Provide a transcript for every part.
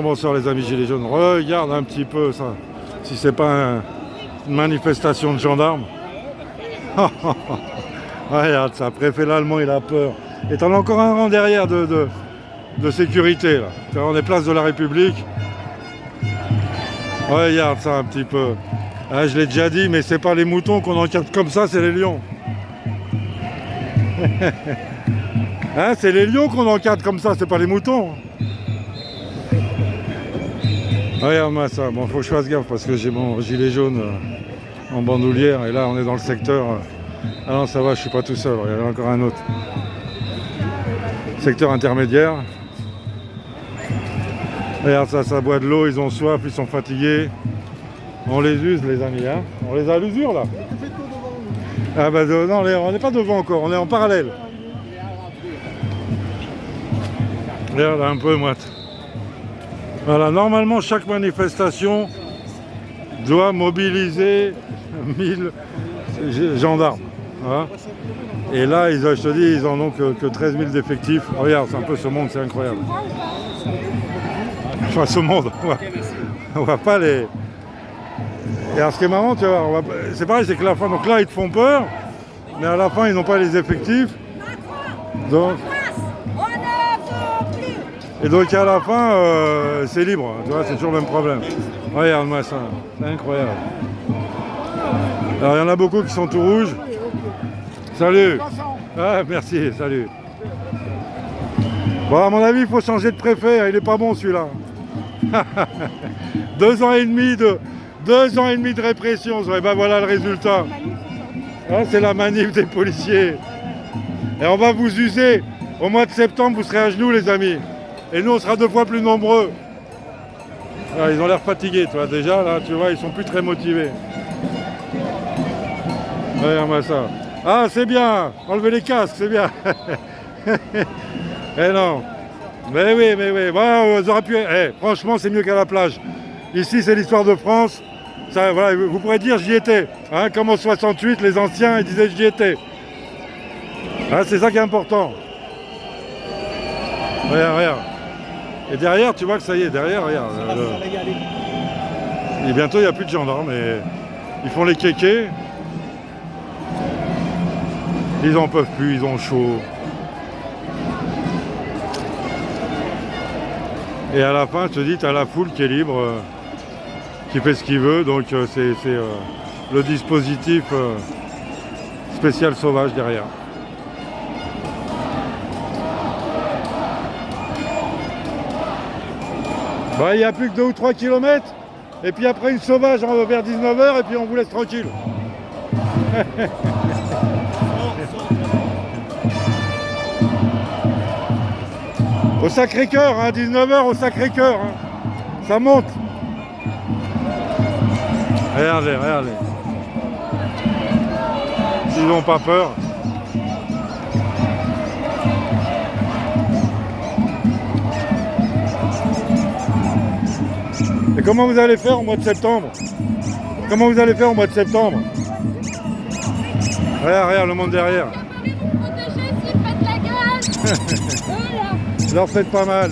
Bonsoir les amis gilets jaunes, regarde un petit peu ça, si c'est pas une manifestation de gendarmes. Regarde ça, préfet l'allemand il a peur. Et t'en as encore un rang derrière de sécurité là. On est place de la République. Regarde ça un petit peu. Ah, je l'ai déjà dit, mais c'est pas les moutons qu'on encadre comme ça, c'est les lions. Hein, c'est les lions qu'on encadre comme ça, c'est pas les moutons. Regarde-moi ça, bon faut que je fasse gaffe parce que j'ai mon gilet jaune en bandoulière et là on est dans le secteur. Ah non ça va, je suis pas tout seul, il y en a encore un autre. Secteur intermédiaire. Regarde ça, ça boit de l'eau, ils ont soif, ils sont fatigués. On les use les amis, hein. On les a à l'usure là. Ah bah non, on n'est pas devant encore, on est en parallèle. Regarde un peu moite. Voilà, normalement chaque manifestation doit mobiliser 1000 gendarmes. Voilà. Et là, je te dis, ils en ont que 13 000 d'effectifs. Regarde, c'est un peu ce monde, c'est incroyable. Enfin, ce monde, on voit pas les... Et alors, ce qui est marrant, tu vois, c'est pareil, c'est que la fin, donc là, ils te font peur, mais à la fin, ils n'ont pas les effectifs. Donc... Et donc à la fin, c'est libre, tu vois, c'est toujours le même problème. Regarde-moi ça, c'est incroyable. Alors il y en a beaucoup qui sont tout rouges. Salut. Ah merci, salut. Bon à mon avis, il faut changer de préfet, il est pas bon celui-là. 2 ans et demi de répression, et ben voilà le résultat. Ah, c'est la manif des policiers. Et on va vous user. Au mois de septembre, vous serez à genoux les amis. Et nous, on sera 2 fois plus nombreux. Alors, ils ont l'air fatigués, tu vois. Déjà, là, tu vois, ils sont plus très motivés. Regarde-moi ça. Ah, c'est bien. Enlevez les casques, c'est bien. Eh non. Mais oui. Bon, vous auriez pu... franchement, c'est mieux qu'à la plage. Ici, c'est l'histoire de France. Ça, voilà, vous pourrez dire, j'y étais. Hein, comme en 68, les anciens, ils disaient, j'y étais. Hein, c'est ça qui est important. Regarde. Et derrière, tu vois que ça y est, derrière, regarde. Et bientôt, il n'y a plus de gendarmes. Et ils font les kékés. Ils en peuvent plus, ils ont chaud. Et à la fin, je te dis, tu as la foule qui est libre, qui fait ce qu'il veut. Donc, c'est le dispositif spécial sauvage derrière. Bah, il n'y a plus que 2 ou 3 kilomètres. Et puis après une sauvage vers 19 h et puis on vous laisse tranquille. Au Sacré-Cœur, hein, 19 h au Sacré-Cœur. Hein. Ça monte. Regardez. S'ils n'ont pas peur. Et comment vous allez faire au mois de septembre? Regarde le monde derrière. Leur faites pas mal.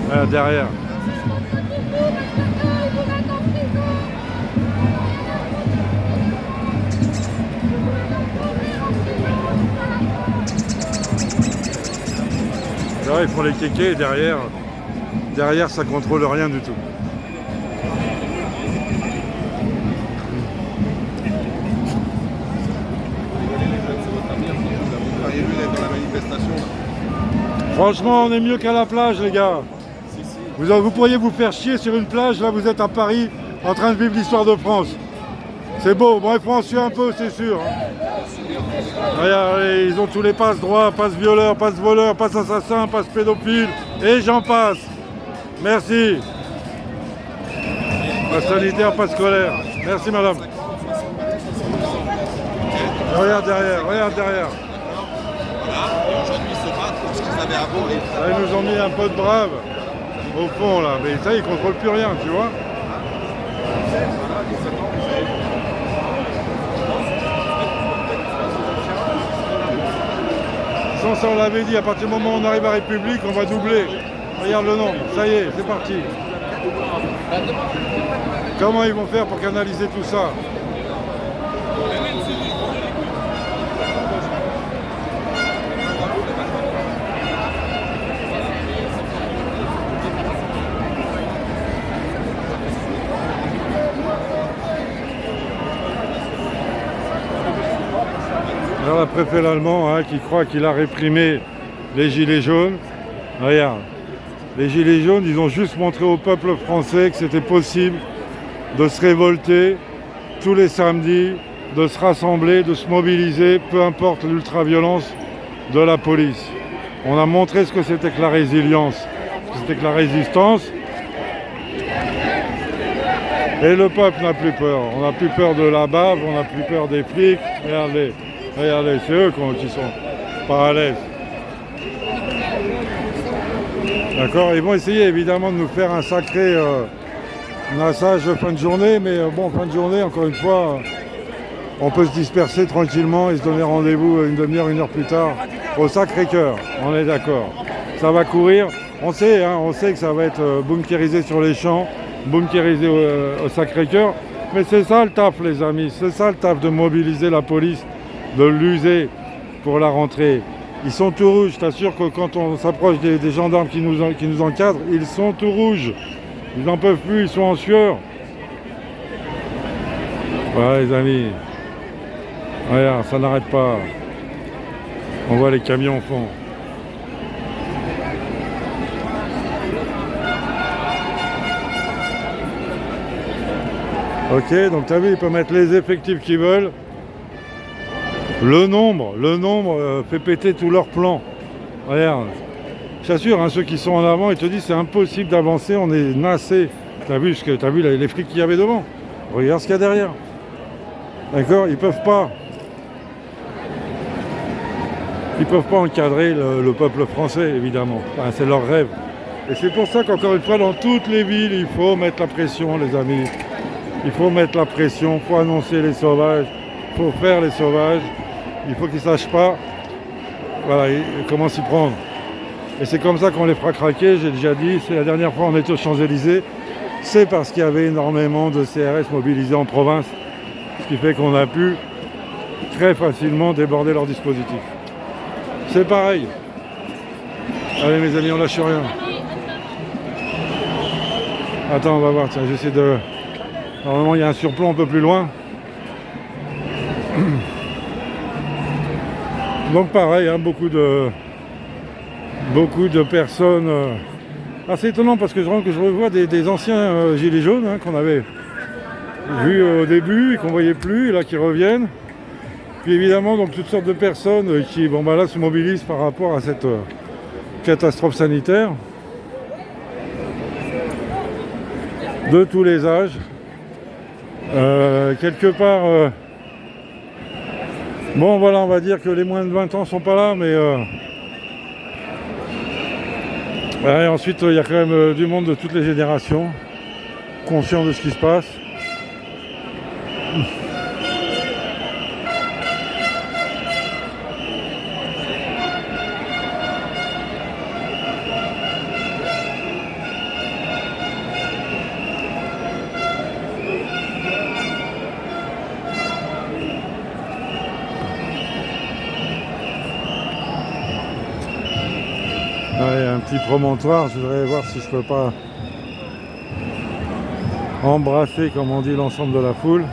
Regarde derrière. Là, ils font les kékés et derrière, ça contrôle rien du tout. Franchement, on est mieux qu'à la plage, les gars. Vous pourriez vous faire chier sur une plage, là vous êtes à Paris, en train de vivre l'histoire de France. C'est beau, bon, il faut en suivre un peu, c'est sûr. Regarde, ils ont tous les passes droits, passes violeurs, passes voleurs, passes assassins, passes pédophiles, et j'en passe. Merci. Passe sanitaire, passe scolaire. Merci madame. Regarde derrière. Voilà, et aujourd'hui ils se battent pour ce qu'ils avaient avant. Là, ils nous ont mis un peu de brave au fond là, mais ça ils contrôlent plus rien, tu vois. Ça, on l'avait dit, à partir du moment où on arrive à République, on va doubler. Regarde le nombre, ça y est, c'est parti. Comment ils vont faire pour canaliser tout ça? Alors, le préfet allemand qui croit qu'il a réprimé les gilets jaunes. Regarde, les gilets jaunes, ils ont juste montré au peuple français que c'était possible de se révolter tous les samedis, de se rassembler, de se mobiliser, peu importe l'ultra-violence de la police. On a montré ce que c'était que la résilience, ce que c'était que la résistance. Et le peuple n'a plus peur. On n'a plus peur de la bave, on n'a plus peur des flics. Regardez. Regardez, c'est eux qui sont pas à l'aise. D'accord. Ils vont essayer évidemment de nous faire un sacré massage fin de journée, mais bon, fin de journée, encore une fois, on peut se disperser tranquillement et se donner rendez-vous une demi-heure, une heure plus tard au Sacré-Cœur. On est d'accord. Ça va courir. On sait que ça va être bunkérisé sur les champs, bunkérisé au Sacré-Cœur. Mais c'est ça le taf, les amis. C'est ça le taf de mobiliser la police, de l'user pour la rentrée. Ils sont tout rouges, je t'assure que quand on s'approche des gendarmes qui nous encadrent, ils sont tout rouges. Ils n'en peuvent plus, ils sont en sueur. Voilà les amis. Regarde, ça n'arrête pas. On voit les camions au fond. Ok, donc tu as vu, ils peuvent mettre les effectifs qu'ils veulent. Le nombre fait péter tous leurs plans. Regarde, je t'assure, ceux qui sont en avant, ils te disent c'est impossible d'avancer, on est nassé. T'as vu les flics qu'il y avait devant? Regarde ce qu'il y a derrière. D'accord, ils peuvent pas. Ils peuvent pas encadrer le peuple français, évidemment. Enfin, c'est leur rêve. Et c'est pour ça qu'encore une fois, dans toutes les villes, il faut mettre la pression, les amis. Il faut mettre la pression, il faut annoncer les sauvages, il faut faire les sauvages. Il faut qu'ils ne sachent pas comment s'y prendre. Et c'est comme ça qu'on les fera craquer, j'ai déjà dit, c'est la dernière fois on était aux Champs-Élysées, c'est parce qu'il y avait énormément de CRS mobilisés en province, ce qui fait qu'on a pu très facilement déborder leur dispositif. C'est pareil. Allez mes amis, on lâche rien. Attends, on va voir, tiens, j'essaie de... Normalement il y a un surplomb un peu plus loin. Donc pareil, beaucoup de personnes. C'est étonnant parce que je revois des anciens gilets jaunes qu'on avait vus au début et qu'on ne voyait plus, et là qui reviennent. Puis évidemment donc toutes sortes de personnes qui là se mobilisent par rapport à cette catastrophe sanitaire. De tous les âges. Quelque part. Bon voilà, on va dire que les moins de 20 ans sont pas là, mais ensuite il y a quand même du monde de toutes les générations, conscient de ce qui se passe. Allez, un petit promontoire, je voudrais voir si je peux pas embrasser, comme on dit, l'ensemble de la foule.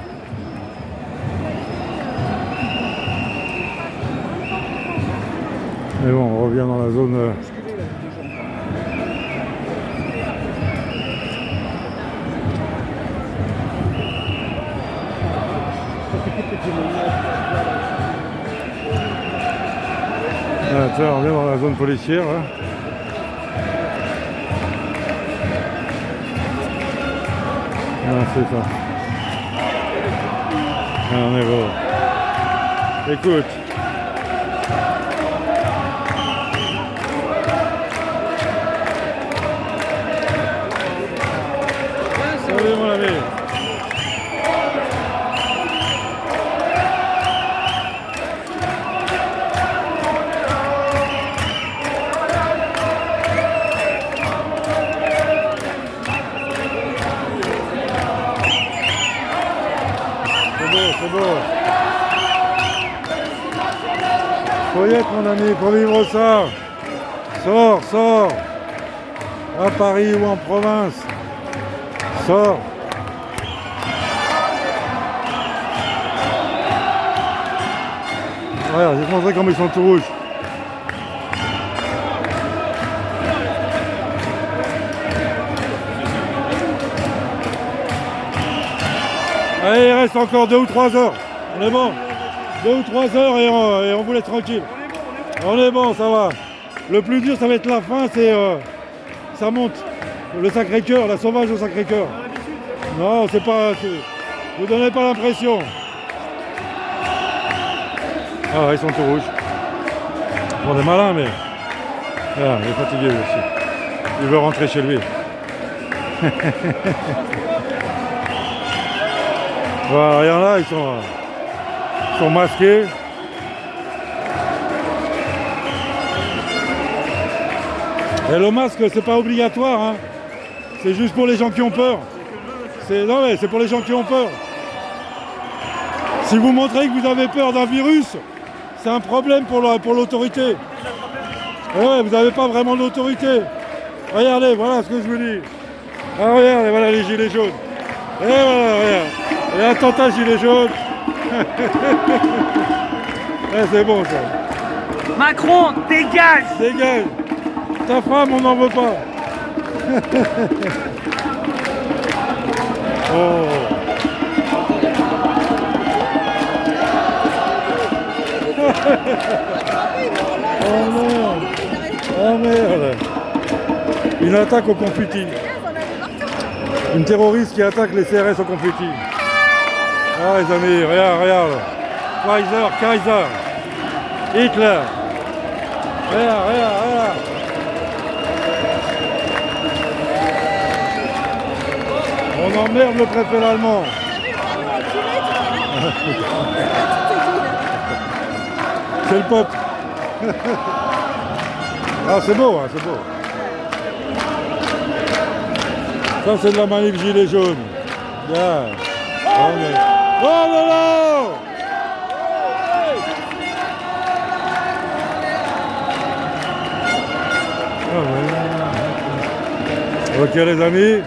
Mais bon, on revient dans la zone... on revient dans la zone policière. C'est ça. On est bon. Écoute. Salut mon ami. Faut y être, mon ami, faut vivre ça. Sors, sors. À Paris ou en province. Sors. Regarde, je vais te montrer comme ils sont tout rouges. Allez, il reste encore 2 ou 3 heures. On est bon. 2 ou 3 heures et on vous laisse tranquille. On est bon, ça va. Le plus dur, ça va être la fin, c'est... ça monte. Le Sacré-Cœur, la sauvage au Sacré-Cœur. Non, c'est pas... Vous donnez pas l'impression. Ah ouais, ils sont tout rouges. Bon, on est malins, mais... Ah, il est fatigué lui aussi. Il veut rentrer chez lui. Voilà, il y en a, ils sont masqués. Et le masque, c'est pas obligatoire, hein. C'est juste pour les gens qui ont peur. Non mais c'est pour les gens qui ont peur. Si vous montrez que vous avez peur d'un virus, c'est un problème pour l'autorité. Ouais, vous n'avez pas vraiment d'autorité. Regardez, voilà ce que je vous dis. Ah, regardez, voilà les gilets jaunes. Et voilà, regarde. Et attentat gilet jaune. Ouais, c'est bon ça. Macron, dégage! Dégage. Ta femme, on n'en veut pas. Oh. Oh merde. Oh merde. Une attaque au confetti. Une terroriste qui attaque les CRS au confetti. Ah les amis, regarde, regarde. Pfizer, Kaiser. Hitler. Regarde, regarde, regarde. On emmerde le préfet allemand. C'est le peuple. Ah c'est beau, hein, c'est beau. Ça c'est de la manif gilet jaune. Bien. Oh là là! Ok les amis.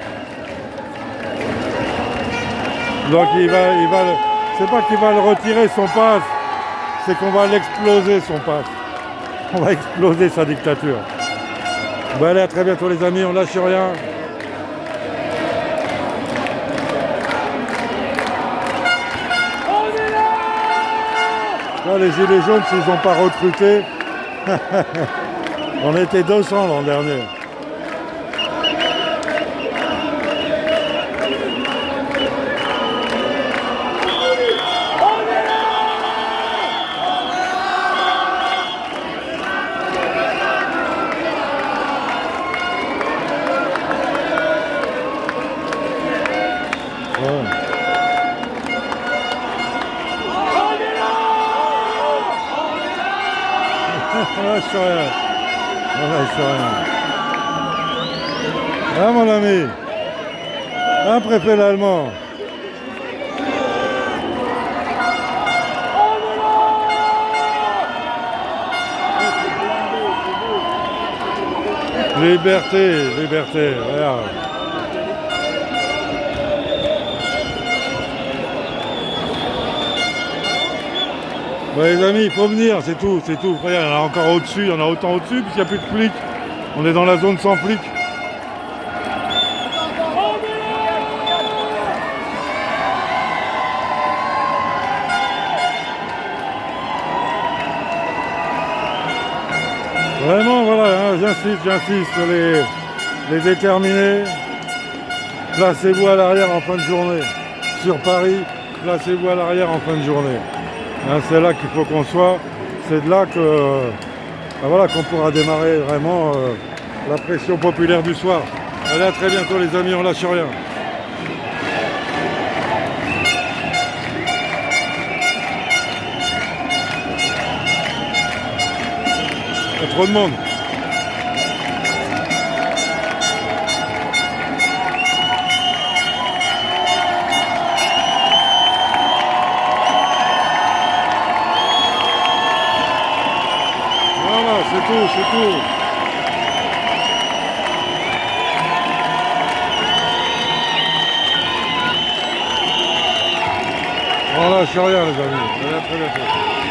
Donc c'est pas qu'il va le retirer son passe, c'est qu'on va l'exploser son passe. On va exploser sa dictature. Bon allez, à très bientôt les amis, on lâche rien. Là, les gilets jaunes, s'ils n'ont pas recruté, on était 200 l'an dernier. On lâche rien. On lâche rien. Hein mon ami? Un préfet l'allemand. Liberté, liberté, regarde. Bon, les amis, il faut venir, c'est tout, c'est tout. Regarde, il y en a encore au-dessus, il y en a autant au-dessus, puisqu'il n'y a plus de flics. On est dans la zone sans flics. Vraiment, voilà, hein, j'insiste, les déterminés. Placez-vous à l'arrière en fin de journée. Sur Paris, placez-vous à l'arrière en fin de journée. Hein, c'est là qu'il faut qu'on soit, c'est de là que, ben voilà, qu'on pourra démarrer vraiment la pression populaire du soir. Allez, à très bientôt les amis, on lâche rien. Il y a trop de monde. c'est tout, c'est tout. Voilà, c'est rien les amis. Très bien fait.